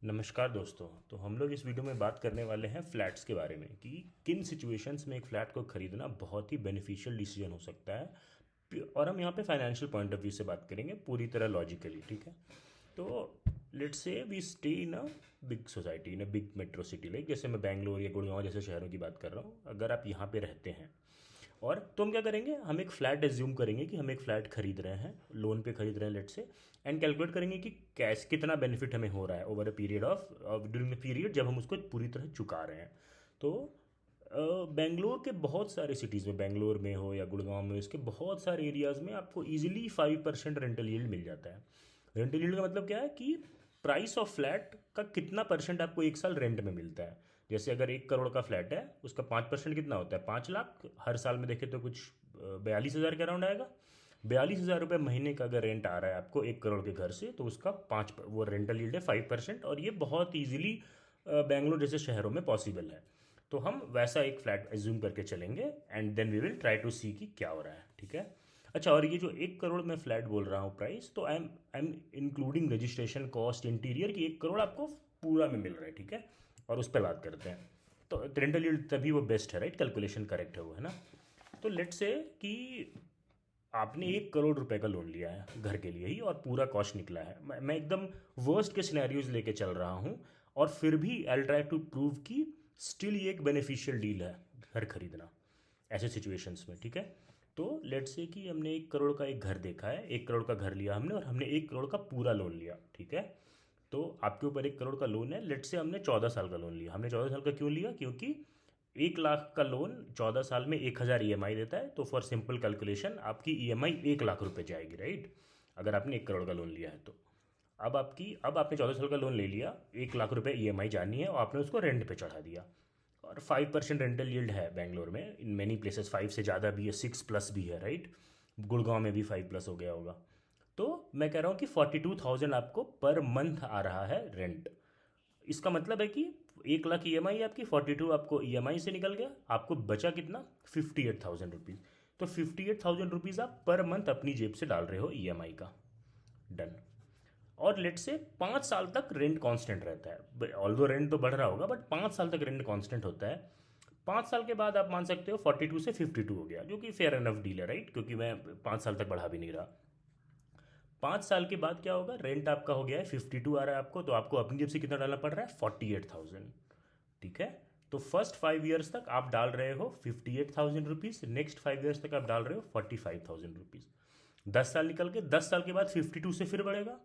नमस्कार दोस्तों। तो हम लोग इस वीडियो में बात करने वाले हैं फ्लैट्स के बारे में कि किन सिचुएशंस में एक फ़्लैट को ख़रीदना बहुत ही बेनिफिशियल डिसीजन हो सकता है। और हम यहाँ पे फाइनेंशियल पॉइंट ऑफ व्यू से बात करेंगे पूरी तरह लॉजिकली, ठीक है। तो let's say we stay in a big society, in a big metro city, like जैसे मैं बैंगलोर या गुड़गांव जैसे शहरों की बात कर रहा हूँ। अगर आप यहाँ पे रहते हैं और तो हम क्या करेंगे, हम एक फ़्लैट एज्यूम करेंगे कि हम एक फ़्लैट खरीद रहे हैं, लोन पे खरीद रहे हैं लेट से, एंड कैलकुलेट करेंगे कि कैश कितना बेनिफिट हमें हो रहा है over a period of during the period जब हम उसको पूरी तरह चुका रहे हैं। तो बेंगलोर के बहुत सारे सिटीज़ में, बेंगलोर में हो या गुड़गांव में, इसके बहुत सारे एरियाज़ में आपको इजीली 5% रेंटल यील्ड मिल जाता है। रेंटल यील्ड का मतलब क्या है कि प्राइस ऑफ फ्लैट का कितना परसेंट आपको एक साल रेंट में मिलता है। जैसे अगर 1 करोड़ का फ्लैट है, उसका 5% कितना होता है, 5 लाख। हर साल में देखें तो कुछ 42 हज़ार के अराउंड आएगा। 42 हज़ार रुपये महीने का अगर रेंट आ रहा है आपको 1 करोड़ के घर से, तो उसका पाँच वो रेंटल यील्ड है 5%। और ये बहुत ईजिली बेंगलोर जैसे शहरों में पॉसिबल है। तो हम वैसा एक फ्लैट एज्यूम करके चलेंगे and then we will try to see कि क्या हो रहा है, ठीक है। अच्छा, और ये जो 1 करोड़ में फ्लैट बोल रहा हूँ प्राइस, तो I am including registration cost, interior की 1 करोड़ आपको पूरा में मिल रहा है, ठीक है। और उस पर बात करते हैं। तो रेंटल यील्ड तभी वो बेस्ट है, राइट, कैलकुलेशन करेक्ट है वो, है ना। तो लेट से कि आपने 1 करोड़ रुपए का लोन लिया है घर के लिए ही और पूरा कॉस्ट निकला है। मैं एकदम वर्स्ट के सिनेरियोज लेके चल रहा हूँ, और फिर भी आई ट्राई टू प्रूव कि स्टिल ये एक बेनिफिशियल डील है घर खरीदना ऐसे सिचुएशंस में, ठीक है। तो लेट्स से कि हमने 1 करोड़ का एक घर देखा है, 1 करोड़ का घर लिया हमने, और हमने 1 करोड़ का पूरा लोन लिया, ठीक है। तो आपके ऊपर 1 करोड़ का लोन है, लेट्स से हमने 14 साल का लोन लिया। हमने 14 साल का क्यों लिया? क्योंकि 1 लाख का लोन 14 साल में 1 हज़ार EMI देता है। तो फॉर सिंपल कैलकुलेशन आपकी EMI 1 लाख रुपए जाएगी, राइट, अगर आपने 1 करोड़ का लोन लिया है तो। अब आपने 14 साल का लोन ले लिया, 1 लाख रुपए EMI जानी है, और आपने उसको रेंट पे चढ़ा दिया। और 5% रेंटल यील्ड है बेंगलोर में, इन मेनी प्लेसेस 5 से ज़्यादा भी है, 6+ भी है, राइट। गुड़गांव में भी 5+ हो गया होगा। तो मैं कह रहा हूँ कि 42,000 आपको पर मंथ आ रहा है रेंट। इसका मतलब है कि 1 लाख EMI आपकी, 42 आपको EMI से निकल गया, आपको बचा कितना, 58,000 रुपीज़। तो 58,000 रुपीज़ आप पर मंथ अपनी जेब से डाल रहे हो EMI का। डन। और लेट से 5 साल तक रेंट कांस्टेंट रहता है, ऑल्दो रेंट तो बढ़ रहा होगा, बट 5 साल तक रेंट कांस्टेंट होता है। 5 साल के बाद आप मान सकते हो 42 से 52 हो गया, जो कि फेयर एनफ डील है, राइट, क्योंकि मैं 5 साल तक बढ़ा भी नहीं रहा। 5 साल के बाद क्या होगा, रेंट आपका हो गया है 52 आ रहा है आपको, तो आपको अपनी जेब से कितना डालना पड़ रहा है, 48,000, ठीक है। तो फर्स्ट 5 ईयर्स तक आप डाल रहे हो 58,000 रुपीज़, नेक्स्ट 5 ईयर्स तक आप डाल रहे हो 45,000 रुपीज़। 10 साल निकल के 10 साल के बाद 52 से फिर बढ़ेगा,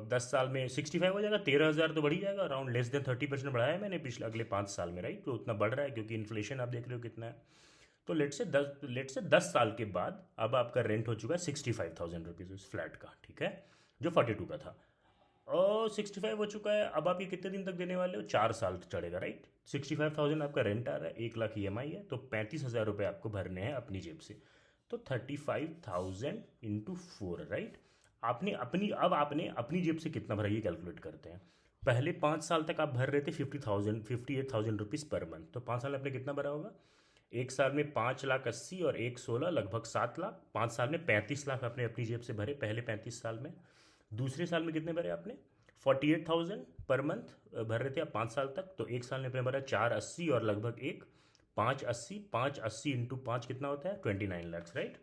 10 साल में 65 हो जाएगा, 13,000 तो बढ़ ही जाएगा, अराउंड लेस देन 30% बढ़ाया है मैंने पिछले अगले 5 साल में, राइट। तो उतना बढ़ रहा है क्योंकि इन्फ्लेशन आप देख रहे हो कितना है। तो लेट से 10 साल के बाद अब आपका रेंट हो चुका है 65,000 रुपीज़ उस फ्लैट का, ठीक है, जो 42 का था। और 65 हो चुका है, अब आप ये कितने दिन तक देने वाले हो, 4 साल तक चढ़ेगा, राइट। 65,000 आपका रेंट आ रहा है, 1 लाख EMI है, तो 35,000 रुपये आपको भरने हैं अपनी जेब से। तो 35,000 × 4, राइट। आपने अपनी जेब से कितना भरा ये कैलकुलेट करते हैं। पहले 5 साल तक आप भर रहे थे 58,000 रुपीज़ पर मंथ, तो 5 साल में आपने कितना भरा होगा, एक साल में 5,80,000 और 1,16 लगभग 7 लाख। 5 साल में 35 लाख आपने अपनी जेब से भरे पहले 35 साल में। दूसरे साल में कितने भरे आपने, 48,000 पर मंथ भर रहे थे आप 5 साल तक, तो एक साल में आपने भरा 480 और लगभग एक 580। 580 इंटू 5 कितना होता है, 29 लैक्स, राइट।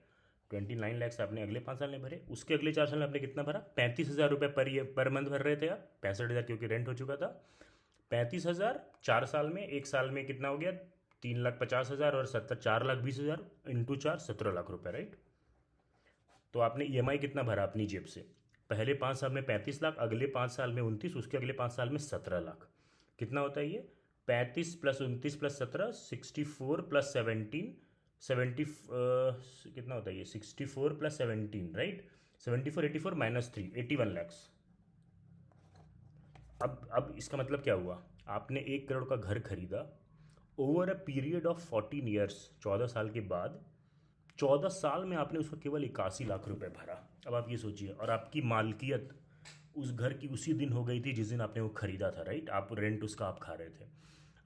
29 लैक्स आपने अगले 5 साल में भरे। उसके अगले 4 साल में आपने कितना भरा, 35,000 रुपये पर मंथ भर रहे थे आप, 65,000 क्योंकि रेंट हो चुका था। 35,000 4 साल में, एक साल में कितना हो गया, 3,50,000 और 4,20,000 इंटू 4, 17 लाख रुपए, राइट। तो आपने EMI कितना भरा अपनी जेब से, पहले 5 साल में 35 लाख, अगले 5 साल में 29, उसके अगले 5 साल में 17 लाख। कितना होता है ये, 35 + 29 + 17, 64 + 17, 70, कितना होता है ये, 64 + 17, राइट। 74, 84 -3, 81 लैक्स। अब इसका मतलब क्या हुआ, आपने 1 करोड़ का घर खरीदा over a period of 14 years, 14 साल के बाद। 14 साल में आपने उसका केवल 81 लाख रुपए भरा। अब आप ये सोचिए, और आपकी मालकियत उस घर की उसी दिन हो गई थी जिस दिन आपने वो खरीदा था, राइट। आप रेंट उसका आप खा रहे थे।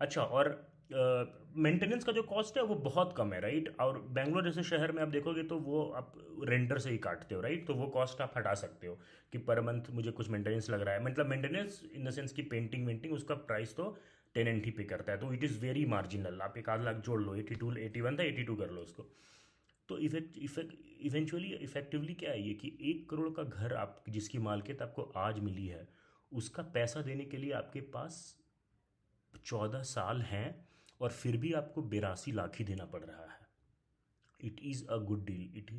अच्छा, और मेंटेनेंस का जो कॉस्ट है वो बहुत कम है, राइट। और बेंगलोर जैसे शहर में आप देखोगे तो वो आप रेंटर से ही काटते हो, राइट। तो वो कॉस्ट आप हटा सकते हो कि पर मंथ मुझे कुछ मेंटेनेंस लग रहा है, मतलब मेंटेनेंस इन द सेंस कि पेंटिंग वेंटिंग उसका प्राइस तो टेनेंट ही पे करता है, तो इट इज़ वेरी मार्जिनल। आप एक आध लाख जोड़ लो, 82 81 था, 82 कर लो उसको। तो इवेंचुअली इफेक्टिवली क्या है ये कि 1 करोड़ का घर आप जिसकी मालकियत आपको आज मिली है, उसका पैसा देने के लिए आपके पास 14 साल हैं, और फिर भी आपको 82 लाख ही देना पड़ रहा है। It is a good deal it.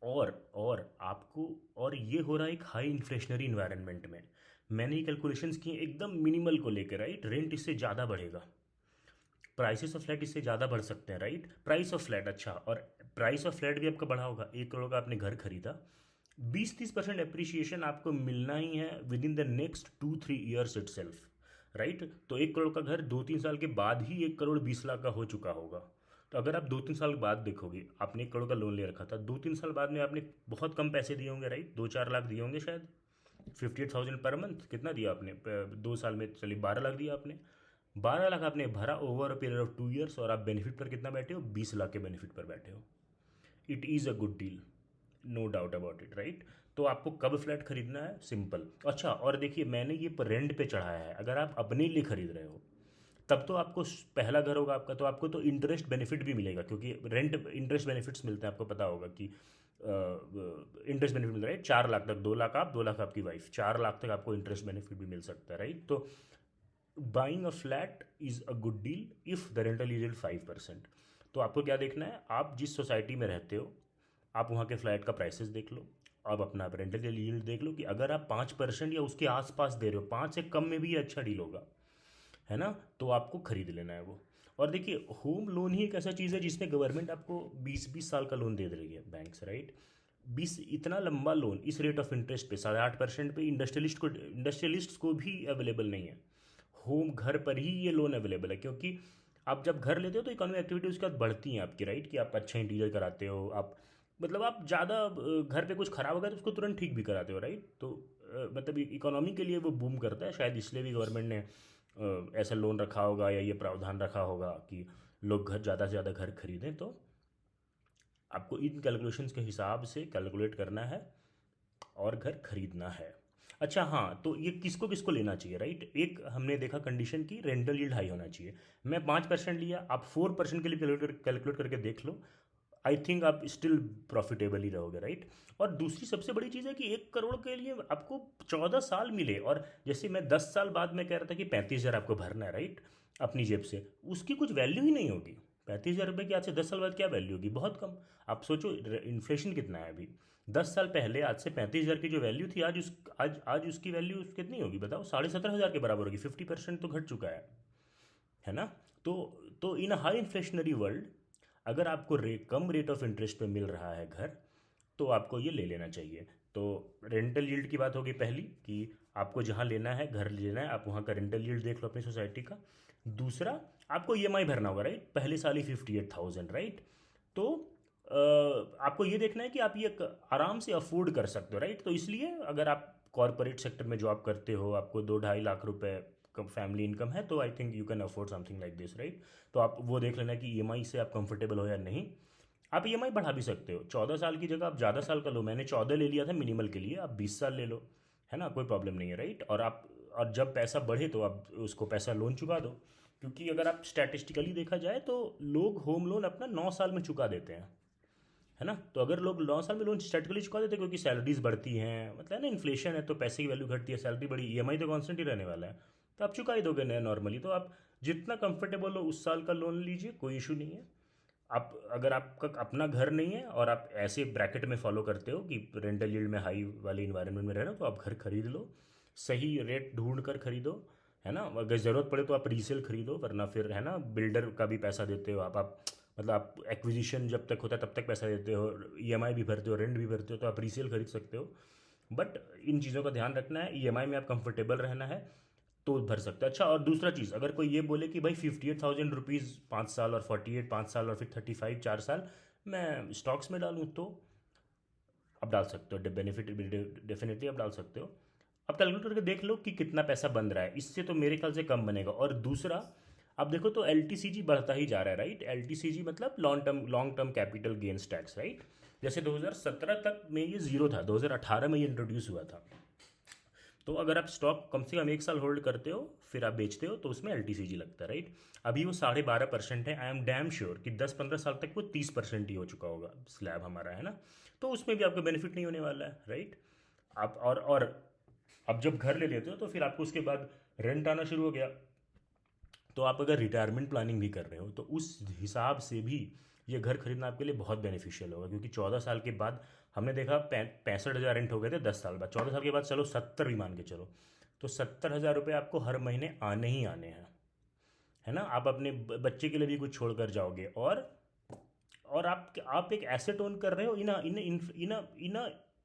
और आपको, और ये हो रहा है एक हाई इन्फ्लेशनरी इन्वायरमेंट में। मैंने ये कैलकुलेशंस किए एकदम मिनिमल को लेकर, राइट। रेंट इससे ज़्यादा बढ़ेगा, प्राइसेस ऑफ फ्लैट इससे ज़्यादा बढ़ सकते हैं, राइट। प्राइस ऑफ फ्लैट, अच्छा, और प्राइस ऑफ फ्लैट भी आपका बढ़ा होगा। 1 करोड़ का आपने घर खरीदा, 20-30% अप्रिसिएशन आपको मिलना ही है with in the next 2-3 years it self, right. तो 1 करोड़ का घर 2-3 साल के बाद ही 1 करोड़ 20 लाख का हो चुका होगा। तो अगर आप 2-3 साल बाद देखोगे, आपने 1 करोड़ का लोन ले रखा था, 2-3 साल बाद में आपने बहुत कम पैसे दिए होंगे, राइट। 2-4 लाख दिए होंगे शायद, 58,000 पर मंथ। कितना दिया आपने 2 साल में? चलिए 12 लाख दिया आपने। 12 लाख आपने भरा over a period of 2 years, और आप बेनिफिट पर कितना बैठे हो? 20 लाख के बेनिफिट पर बैठे हो। It is a good deal, no doubt about it, right. तो आपको कब फ्लैट खरीदना है? सिंपल। अच्छा, और देखिए मैंने ये रेंट पे चढ़ाया है। अगर आप अपने लिए खरीद रहे हो तब तो आपको पहला घर होगा आपका, तो आपको तो इंटरेस्ट बेनिफिट भी मिलेगा, क्योंकि रेंट इंटरेस्ट बेनिफिट्स मिलते हैं, आपको पता होगा कि इंटरेस्ट बेनिफिट मिल रहा है 4 लाख तक। 2 लाख आप, 2 लाख आपकी वाइफ, 4 लाख तक आपको इंटरेस्ट बेनिफिट भी मिल सकता है, राइट। तो buying a flat is a good deal if the rental is 5%। तो आपको क्या देखना है? आप जिस सोसाइटी में रहते हो, आप वहाँ के फ्लैट का प्राइसेस देख लो, अब अपना रेंटल यील्ड देख लो कि अगर आप 5% या उसके आसपास दे रहे हो, 5 से कम में भी ये अच्छा डील होगा, है ना। तो आपको खरीद लेना है वो। और देखिए होम लोन ही एक ऐसा चीज़ है जिसमें गवर्नमेंट आपको 20-20 साल का लोन दे रही है, बैंक्स, राइट। 20 इतना लंबा लोन इस रेट ऑफ इंटरेस्ट पे 8.5% पे इंडस्ट्रियलिस्ट को भी अवेलेबल नहीं है। होम घर पर ही ये लोन अवेलेबल है, क्योंकि आप जब घर लेते हो तो इकोनॉमिक एक्टिविटी उसके बाद बढ़ती हैं आपकी, राइट। कि आप अच्छा इंटीरियर कराते हो, आप मतलब आप ज़्यादा घर पे कुछ खराब हो गया तो उसको तुरंत ठीक भी कराते हो, राइट। तो मतलब इकोनॉमी के लिए वो बूम करता है, शायद इसलिए भी गवर्नमेंट ने ऐसा लोन रखा होगा या ये प्रावधान रखा होगा कि लोग घर ज़्यादा से ज़्यादा घर खरीदें। तो आपको इन कैलकुलेशंस के हिसाब से कैलकुलेट करना है और घर खरीदना है। अच्छा हाँ, तो ये किसको किसको लेना चाहिए, राइट। एक हमने देखा कंडीशन की रेंटल यील्ड हाई होना चाहिए। मैं 5% लिया, आप 4% के लिए कैलकुलेट करके देख लो। आई थिंक आप स्टिल प्रॉफिटेबल ही रहोगे, राइट। और दूसरी सबसे बड़ी चीज़ है कि 1 करोड़ के लिए आपको 14 साल मिले, और जैसे मैं 10 साल बाद में कह रहा था कि 35,000 आपको भरना है, राइट, अपनी जेब से, उसकी कुछ वैल्यू ही नहीं होगी। 35,000 रुपये की आज से 10 साल बाद क्या वैल्यू होगी? बहुत कम। आप सोचो इन्फ्लेशन कितना है अभी। 10 साल पहले आज से 35,000 की जो वैल्यू थी, आज उसकी वैल्यू कितनी होगी बताओ? 17,500 के बराबर होगी। 50% तो घट चुका है ना। तो इन हाई इन्फ्लेशनरी वर्ल्ड, अगर आपको कम रेट ऑफ इंटरेस्ट पे मिल रहा है घर, तो आपको ये ले लेना चाहिए। तो रेंटल यील्ड की बात होगी पहली, कि आपको जहाँ लेना है, घर लेना है, आप वहाँ का रेंटल यील्ड देख लो अपनी सोसाइटी का। दूसरा, आपको ईएमआई भरना होगा, राइट, पहले साल ही 58,000, राइट। तो आपको ये देखना है कि आप ये आराम से अफोर्ड कर सकते हो, राइट। तो इसलिए अगर आप कॉरपोरेट सेक्टर में जॉब करते हो, आपको 2-2.5 लाख रुपए कम फैमिली इनकम है, तो I think you can afford something like this, right. तो आप वो देख लेना कि ईएमआई से आप कंफर्टेबल हो या नहीं। आप ईएमआई बढ़ा भी सकते हो, 14 साल की जगह आप ज़्यादा साल का लो। मैंने 14 ले लिया था मिनिमल के लिए, आप 20 साल ले लो, है ना, कोई प्रॉब्लम नहीं है, राइट। और जब पैसा बढ़े तो आप उसको पैसा लोन चुका दो, क्योंकि अगर आप स्टैटिस्टिकली देखा जाए तो लोग होम लोन अपना 9 साल में चुका देते हैं, है ना। तो अगर लोग 9 साल में लोन स्टैटिकली चुका देते हैं, क्योंकि सैलरीज बढ़ती हैं, मतलब ना इन्फ्लेशन है तो पैसे की वैल्यू घटती है, सैलरी बढ़ी, ईएमआई तो कांस्टेंट ही रहने वाला है, तो आप चुका ही दोगे नया नॉर्मली। तो आप जितना कंफर्टेबल हो उस साल का लोन लीजिए, कोई इशू नहीं है। आप अगर आपका अपना घर नहीं है और आप ऐसे ब्रैकेट में फॉलो करते हो कि रेंटल यील्ड में हाई वाले इन्वायरमेंट में रहना, तो आप घर खरीद लो, सही रेट ढूंढ कर खरीदो, है ना। अगर ज़रूरत पड़े तो आप रीसेल खरीदो, वरना फिर, है ना, बिल्डर का भी पैसा देते हो आप मतलब आप एक्विजिशन जब तक होता है तब तक पैसा देते हो, ईएमआई भी भरते हो, रेंट भी भरते हो, तो आप रीसेल खरीद सकते हो। बट इन चीज़ों का ध्यान रखना है, ईएमआई में आप कंफर्टेबल रहना है तो भर सकते हैं। अच्छा, और दूसरा चीज़, अगर कोई ये बोले कि भाई 58,000 रुपीज़ 5 साल, और 48 5 साल, और फिर 35 4 साल मैं स्टॉक्स में डालूँ, तो आप डाल सकते हो, बेनिफिट डेफिनेटली आप डाल सकते हो। आप कैलकुलेट करके देख लो कि कितना पैसा बन रहा है, इससे तो मेरे ख्याल से कम बनेगा। और दूसरा, अब देखो तो एल बढ़ता ही जा रहा है, राइट। एल मतलब long term capital gains tax, right. जैसे 2017 तक में ये जीरो था, 2018 में ये इंट्रोड्यूस हुआ था। तो अगर आप स्टॉक कम से कम 1 साल होल्ड करते हो फिर आप बेचते हो तो उसमें एल लगता है, राइट। अभी वो 12.5% है। आई एम डैम श्योर कि 10-15 साल तक वो 30% ही हो चुका होगा स्लैब हमारा, है ना। तो उसमें भी आपको बेनिफिट नहीं होने वाला है, राइट। आप और अब जब घर ले लेते हो तो फिर आपको उसके बाद रेंट आना शुरू हो गया। तो आप अगर रिटायरमेंट प्लानिंग भी कर रहे हो तो उस हिसाब से भी ये घर खरीदना आपके लिए बहुत बेनिफिशियल होगा, क्योंकि 14 साल के बाद हमने देखा 65,000 रेंट हो गए थे 10 साल बाद। 14 साल के बाद चलो 70 भी मान के चलो, तो 70,000 रुपये आपको हर महीने आने ही आने हैं, है ना। आप अपने बच्चे के लिए भी कुछ छोड़ कर जाओगे, और आप एक एसेट ओन कर रहे हो in in in in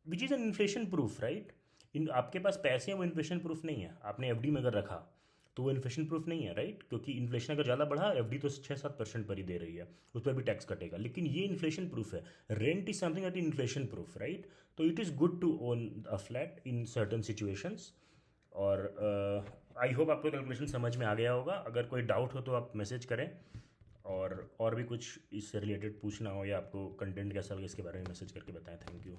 which is an inflation proof, right. इन आपके पास पैसे हैं वो इन्फ्लेशन प्रूफ नहीं है। आपने एफडी में अगर रखा तो वो इन्फ्लेशन प्रूफ नहीं है, राइट, क्योंकि इन्फ्लेशन अगर ज़्यादा बढ़ा एफडी तो 6-7% पर ही दे रही है, उस पर भी टैक्स कटेगा। लेकिन ये इन्फ्लेशन प्रूफ है। Rent is something that inflation proof, right. तो it is good to own a flat in certain situations. और आई होप आपको कैलकुलेशन समझ में आ गया होगा। अगर कोई डाउट हो तो आप मैसेज करें, और भी कुछ इससे रिलेटेड पूछना हो या आपको कंटेंट कैसा लगे इसके बारे में मैसेज करके बताएं। Thank you.